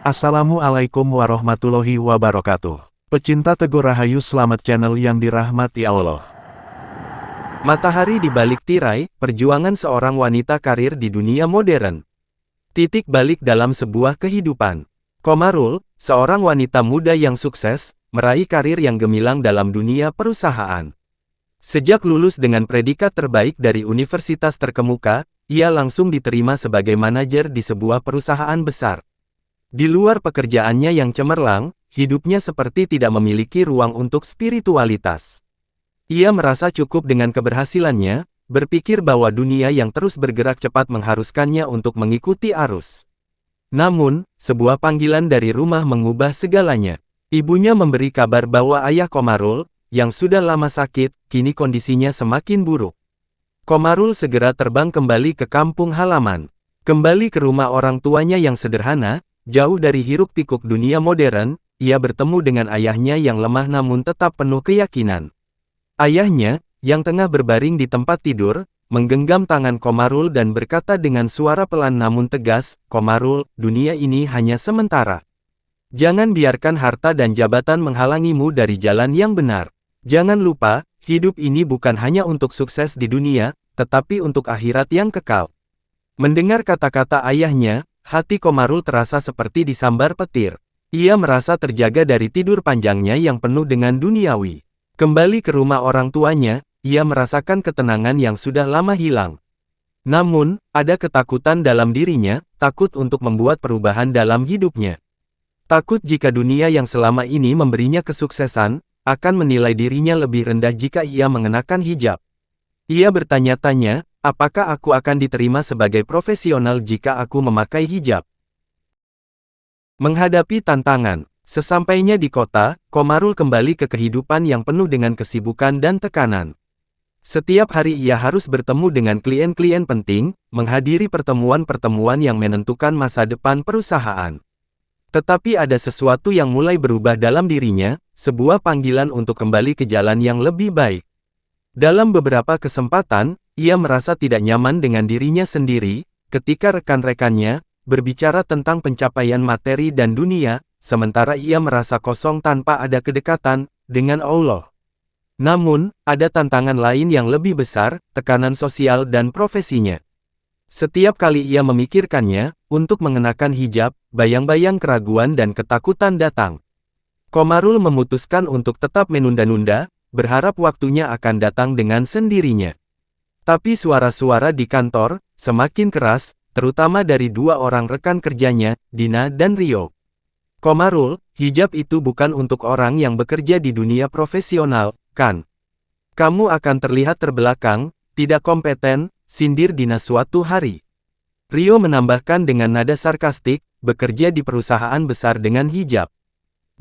Assalamualaikum warahmatullahi wabarakatuh. Pecinta Teguh Rahayu, selamat channel yang dirahmati Allah. Matahari di balik tirai, perjuangan seorang wanita karir di dunia modern. Titik balik dalam sebuah kehidupan. Komarul, seorang wanita muda yang sukses, meraih karir yang gemilang dalam dunia perusahaan. Sejak lulus dengan predikat terbaik dari universitas terkemuka, ia langsung diterima sebagai manajer di sebuah perusahaan besar. Di luar pekerjaannya yang cemerlang, hidupnya seperti tidak memiliki ruang untuk spiritualitas. Ia merasa cukup dengan keberhasilannya, berpikir bahwa dunia yang terus bergerak cepat mengharuskannya untuk mengikuti arus. Namun, sebuah panggilan dari rumah mengubah segalanya. Ibunya memberi kabar bahwa ayah Komarul, yang sudah lama sakit, kini kondisinya semakin buruk. Komarul segera terbang kembali ke kampung halaman. Kembali ke rumah orang tuanya yang sederhana, jauh dari hiruk-pikuk dunia modern, ia bertemu dengan ayahnya yang lemah namun tetap penuh keyakinan. Ayahnya, yang tengah berbaring di tempat tidur, menggenggam tangan Komarul dan berkata dengan suara pelan namun tegas, "Komarul, dunia ini hanya sementara. Jangan biarkan harta dan jabatan menghalangimu dari jalan yang benar. Jangan lupa, hidup ini bukan hanya untuk sukses di dunia, tetapi untuk akhirat yang kekal." Mendengar kata-kata ayahnya, hati Komarul terasa seperti disambar petir. Ia merasa terjaga dari tidur panjangnya yang penuh dengan duniawi. Kembali ke rumah orang tuanya, ia merasakan ketenangan yang sudah lama hilang. Namun, ada ketakutan dalam dirinya, takut untuk membuat perubahan dalam hidupnya. Takut jika dunia yang selama ini memberinya kesuksesan, akan menilai dirinya lebih rendah jika ia mengenakan hijab. Ia bertanya-tanya, apakah aku akan diterima sebagai profesional jika aku memakai hijab? Menghadapi tantangan, sesampainya di kota, Komarul kembali ke kehidupan yang penuh dengan kesibukan dan tekanan. Setiap hari ia harus bertemu dengan klien-klien penting, menghadiri pertemuan-pertemuan yang menentukan masa depan perusahaan. Tetapi ada sesuatu yang mulai berubah dalam dirinya, sebuah panggilan untuk kembali ke jalan yang lebih baik. Dalam beberapa kesempatan, ia merasa tidak nyaman dengan dirinya sendiri, ketika rekan-rekannya berbicara tentang pencapaian materi dan dunia, sementara ia merasa kosong tanpa ada kedekatan dengan Allah. Namun, ada tantangan lain yang lebih besar, tekanan sosial dan profesinya. Setiap kali ia memikirkannya, untuk mengenakan hijab, bayang-bayang keraguan dan ketakutan datang. Komarul memutuskan untuk tetap menunda-nunda, berharap waktunya akan datang dengan sendirinya. Tapi suara-suara di kantor semakin keras, terutama dari dua orang rekan kerjanya, Dina dan Rio. "Komarul, hijab itu bukan untuk orang yang bekerja di dunia profesional, kan? Kamu akan terlihat terbelakang, tidak kompeten," sindir Dina suatu hari. Rio menambahkan dengan nada sarkastik, "Bekerja di perusahaan besar dengan hijab.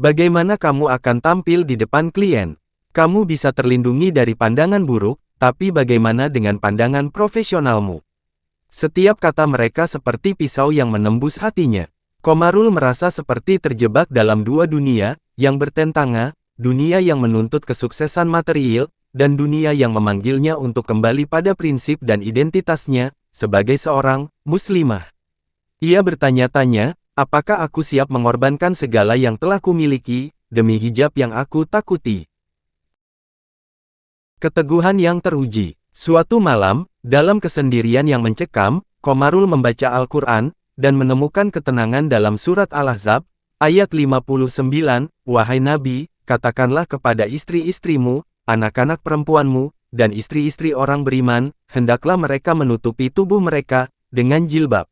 Bagaimana kamu akan tampil di depan klien? Kamu bisa terlindungi dari pandangan buruk, tapi bagaimana dengan pandangan profesionalmu?" Setiap kata mereka seperti pisau yang menembus hatinya. Komarul merasa seperti terjebak dalam dua dunia yang bertentangan, dunia yang menuntut kesuksesan material, dan dunia yang memanggilnya untuk kembali pada prinsip dan identitasnya, sebagai seorang muslimah. Ia bertanya-tanya, apakah aku siap mengorbankan segala yang telah kumiliki, demi hijab yang aku takuti? Keteguhan yang teruji. Suatu malam, dalam kesendirian yang mencekam, Komarul membaca Al-Quran, dan menemukan ketenangan dalam surat Al-Ahzab, ayat 59, "Wahai Nabi, katakanlah kepada istri-istrimu, anak-anak perempuanmu, dan istri-istri orang beriman, hendaklah mereka menutupi tubuh mereka dengan jilbab.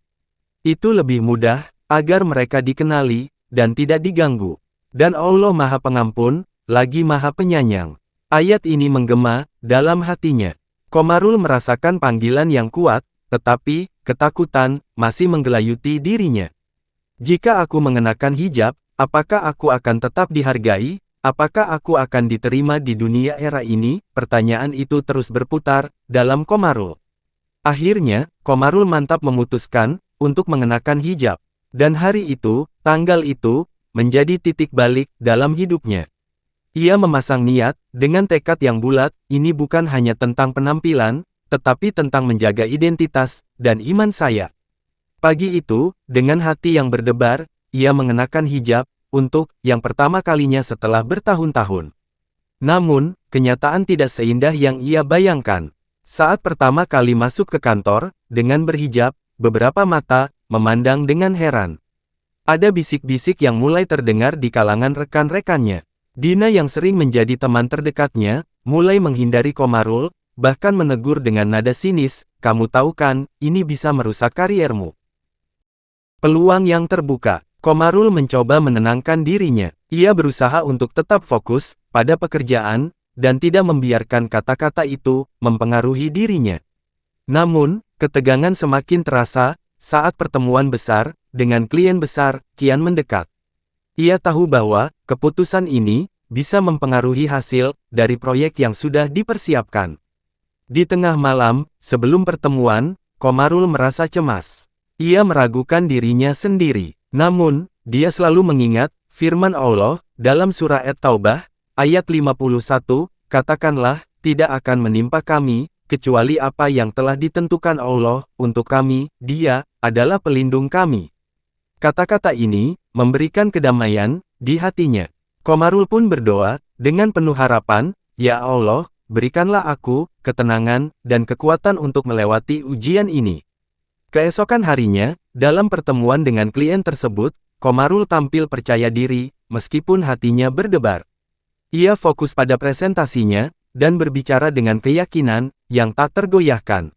Itu lebih mudah, agar mereka dikenali, dan tidak diganggu. Dan Allah Maha Pengampun, lagi Maha Penyayang." Ayat ini menggema dalam hatinya. Komarul merasakan panggilan yang kuat, tetapi ketakutan masih menggelayuti dirinya. "Jika aku mengenakan hijab, apakah aku akan tetap dihargai? Apakah aku akan diterima di dunia era ini?" Pertanyaan itu terus berputar dalam Komarul. Akhirnya, Komarul mantap memutuskan untuk mengenakan hijab. Dan hari itu, tanggal itu, menjadi titik balik dalam hidupnya. Ia memasang niat, dengan tekad yang bulat, ini bukan hanya tentang penampilan, tetapi tentang menjaga identitas dan iman saya. Pagi itu, dengan hati yang berdebar, ia mengenakan hijab, untuk yang pertama kalinya setelah bertahun-tahun. Namun, kenyataan tidak seindah yang ia bayangkan. Saat pertama kali masuk ke kantor, dengan berhijab, beberapa mata memandang dengan heran. Ada bisik-bisik yang mulai terdengar di kalangan rekan-rekannya. Dina yang sering menjadi teman terdekatnya, mulai menghindari Komarul, bahkan menegur dengan nada sinis, "Kamu tahu kan, ini bisa merusak kariermu." Peluang yang terbuka. Komarul mencoba menenangkan dirinya. Ia berusaha untuk tetap fokus pada pekerjaan, dan tidak membiarkan kata-kata itu mempengaruhi dirinya. Namun, ketegangan semakin terasa saat pertemuan besar dengan klien besar kian mendekat. Ia tahu bahwa keputusan ini bisa mempengaruhi hasil dari proyek yang sudah dipersiapkan. Di tengah malam, sebelum pertemuan, Komarul merasa cemas. Ia meragukan dirinya sendiri. Namun, dia selalu mengingat firman Allah dalam surah At-Taubah, ayat 51, "Katakanlah, tidak akan menimpa kami, kecuali apa yang telah ditentukan Allah untuk kami, Dia adalah pelindung kami." Kata-kata ini memberikan kedamaian di hatinya. Komarul pun berdoa dengan penuh harapan, "Ya Allah, berikanlah aku ketenangan dan kekuatan untuk melewati ujian ini." Keesokan harinya, dalam pertemuan dengan klien tersebut, Komarul tampil percaya diri, meskipun hatinya berdebar. Ia fokus pada presentasinya, dan berbicara dengan keyakinan yang tak tergoyahkan.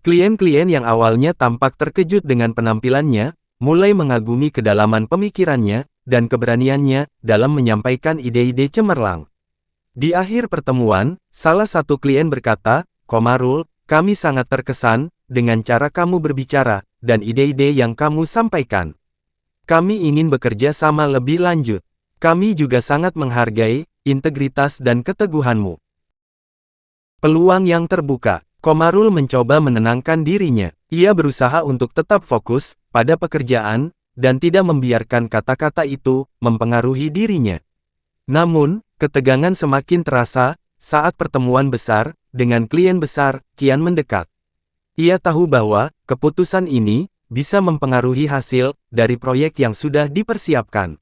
Klien-klien yang awalnya tampak terkejut dengan penampilannya, mulai mengagumi kedalaman pemikirannya, dan keberaniannya dalam menyampaikan ide-ide cemerlang. Di akhir pertemuan, salah satu klien berkata, "Komarul, kami sangat terkesan dengan cara kamu berbicara, dan ide-ide yang kamu sampaikan. Kami ingin bekerja sama lebih lanjut. Kami juga sangat menghargai integritas dan keteguhanmu." Peluang yang terbuka. Komarul mencoba menenangkan dirinya. Ia berusaha untuk tetap fokus pada pekerjaan, dan tidak membiarkan kata-kata itu mempengaruhi dirinya. Namun, ketegangan semakin terasa saat pertemuan besar dengan klien besar kian mendekat. Ia tahu bahwa keputusan ini bisa mempengaruhi hasil dari proyek yang sudah dipersiapkan.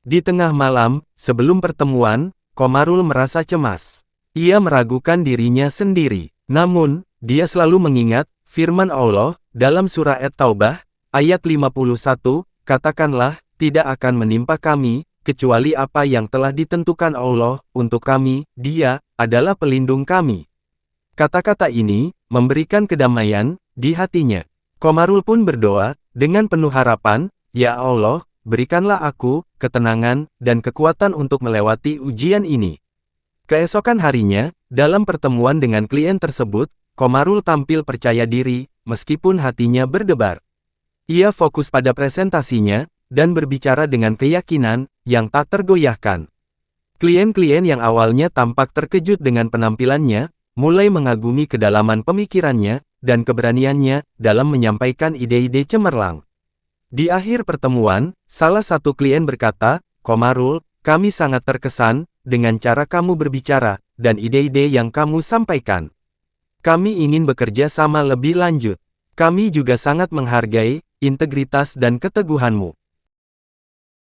Di tengah malam, sebelum pertemuan, Komarul merasa cemas. Ia meragukan dirinya sendiri. Namun, dia selalu mengingat firman Allah dalam surah At-Taubah, ayat 51, "Katakanlah, tidak akan menimpa kami, kecuali apa yang telah ditentukan Allah untuk kami, Dia adalah pelindung kami." Kata-kata ini memberikan kedamaian di hatinya. Komarul pun berdoa dengan penuh harapan, "Ya Allah, berikanlah aku ketenangan dan kekuatan untuk melewati ujian ini." Keesokan harinya, dalam pertemuan dengan klien tersebut, Komarul tampil percaya diri, meskipun hatinya berdebar. Ia fokus pada presentasinya, dan berbicara dengan keyakinan yang tak tergoyahkan. Klien-klien yang awalnya tampak terkejut dengan penampilannya, mulai mengagumi kedalaman pemikirannya, dan keberaniannya dalam menyampaikan ide-ide cemerlang. Di akhir pertemuan, salah satu klien berkata, "Komarul, kami sangat terkesan dengan cara kamu berbicara, dan ide-ide yang kamu sampaikan. Kami ingin bekerja sama lebih lanjut. Kami juga sangat menghargai integritas dan keteguhanmu."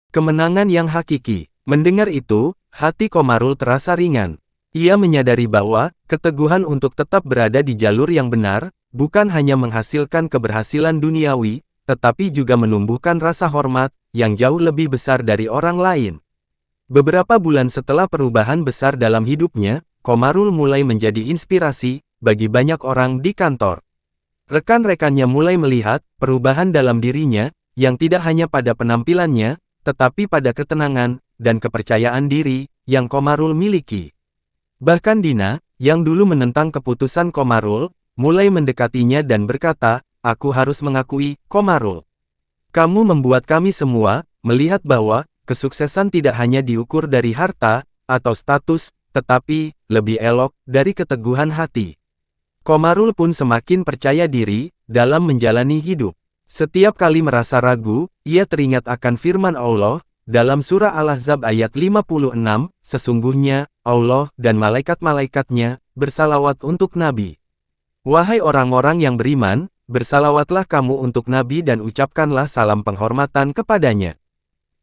Kemenangan yang hakiki. Mendengar itu, hati Komarul terasa ringan. Ia menyadari bahwa keteguhan untuk tetap berada di jalur yang benar, bukan hanya menghasilkan keberhasilan duniawi, tetapi juga menumbuhkan rasa hormat yang jauh lebih besar dari orang lain. Beberapa bulan setelah perubahan besar dalam hidupnya, Komarul mulai menjadi inspirasi bagi banyak orang di kantor. Rekan-rekannya mulai melihat perubahan dalam dirinya, yang tidak hanya pada penampilannya, tetapi pada ketenangan dan kepercayaan diri yang Komarul miliki. Bahkan Dina, yang dulu menentang keputusan Komarul, mulai mendekatinya dan berkata, "Aku harus mengakui, Komarul. Kamu membuat kami semua melihat bahwa kesuksesan tidak hanya diukur dari harta atau status, tetapi lebih elok dari keteguhan hati." Komarul pun semakin percaya diri dalam menjalani hidup. Setiap kali merasa ragu, ia teringat akan firman Allah dalam surah Al-Ahzab ayat 56, "Sesungguhnya Allah dan malaikat-malaikatnya bersalawat untuk Nabi. Wahai orang-orang yang beriman, bersalawatlah kamu untuk Nabi dan ucapkanlah salam penghormatan kepadanya."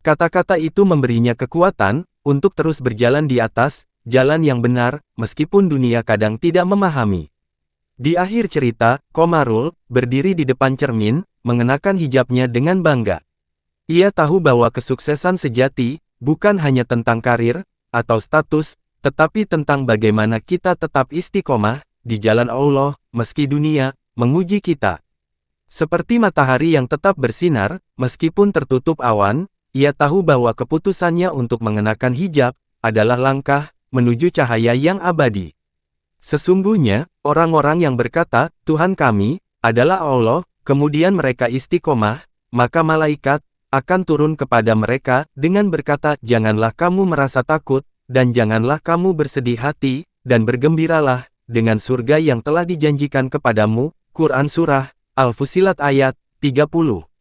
Kata-kata itu memberinya kekuatan untuk terus berjalan di atas jalan yang benar, meskipun dunia kadang tidak memahami. Di akhir cerita, Komarul berdiri di depan cermin, mengenakan hijabnya dengan bangga. Ia tahu bahwa kesuksesan sejati bukan hanya tentang karir atau status, tetapi tentang bagaimana kita tetap istiqomah di jalan Allah, meski dunia menguji kita. Seperti matahari yang tetap bersinar, meskipun tertutup awan, ia tahu bahwa keputusannya untuk mengenakan hijab adalah langkah menuju cahaya yang abadi. Sesungguhnya, orang-orang yang berkata, Tuhan kami adalah Allah, kemudian mereka istiqomah, maka malaikat akan turun kepada mereka dengan berkata, janganlah kamu merasa takut, dan janganlah kamu bersedih hati, dan bergembiralah dengan surga yang telah dijanjikan kepadamu. Quran Surah Al-Fussilat ayat 30.